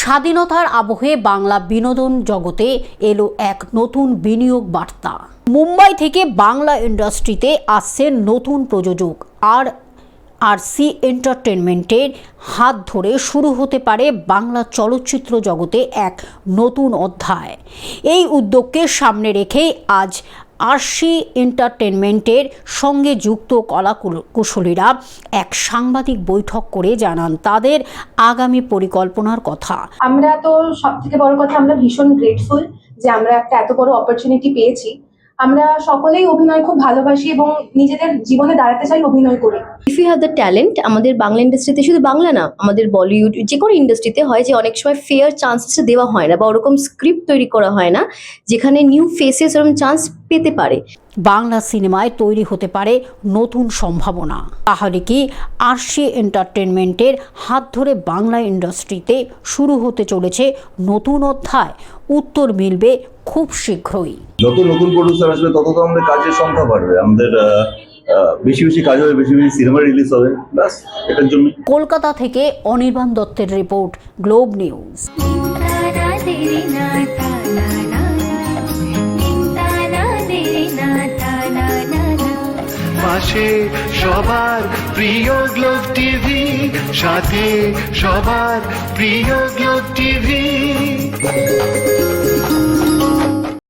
স্বাধীনতার আবহে বাংলা বিনোদন জগতে এলো এক নতুন বিনিয়োগ বার্তা। মুম্বাই থেকে বাংলা ইন্ডাস্ট্রিতে আসছে নতুন প্রযোজক RC এন্টারটেনমেন্টের হাত ধরে শুরু হতে পারে বাংলা চলচ্চিত্র জগতে এক নতুন অধ্যায়। এই উদ্যোগকে সামনে রেখেই আজ RC এন্টারটেনমেন্টের সঙ্গে যুক্ত কলাকুশলীরা এক সাংবাদিক বৈঠক করে জানান তাদের আগামী পরিকল্পনার কথা। আমরা তো সবথেকে বড় কথা, আমরা ভীষণ গ্রেটফুল যে আমরা একটা এত বড় অপরচুনিটি পেয়েছি। আমরা সকলেই অভিনয় খুব ভালোবাসি এবং নিজেদের জীবনে দাঁড়াতে চাই অভিনয় করে। If you have the talent, আমাদের বাংলা ইন্ডাস্ট্রিতে, শুধু বাংলা না, আমাদের বলিউড যে কোনো ইন্ডাস্ট্রিতে হয় যে অনেক সময় ফেয়ার চান্সেস দেওয়া হয় না বা ওরকম স্ক্রিপ্ট তৈরি করা হয় না যেখানে নিউ ফেসেস ওরকম চান্স পেতে পারে। বাংলা সিনেমায় তৈরি হতে পারে নতুন সম্ভাবনা। তাহলে কি RC এন্টারটেনমেন্টের হাত ধরে বাংলা ইন্ডাস্ট্রিতে শুরু হতে চলেছে নতুন অধ্যায়? উত্তর মিলবে খুব শীঘ্রই। যত নতুন প্রডিউসার আসবে তত তো আমাদের কাজের সংখ্যা বাড়বে, আমাদের বেশি বেশি কাজ হবে, বেশি বেশি সিনেমা রিলিজ হবে। ব্যাস, এটার জন্য। কলকাতা থেকে অনির্বাণ দত্তের রিপোর্ট, গ্লোব নিউজ। পাশে সবার প্রিয় গ্লোব টিভি, সাথে সবার প্রিয় গ্লোব টিভি।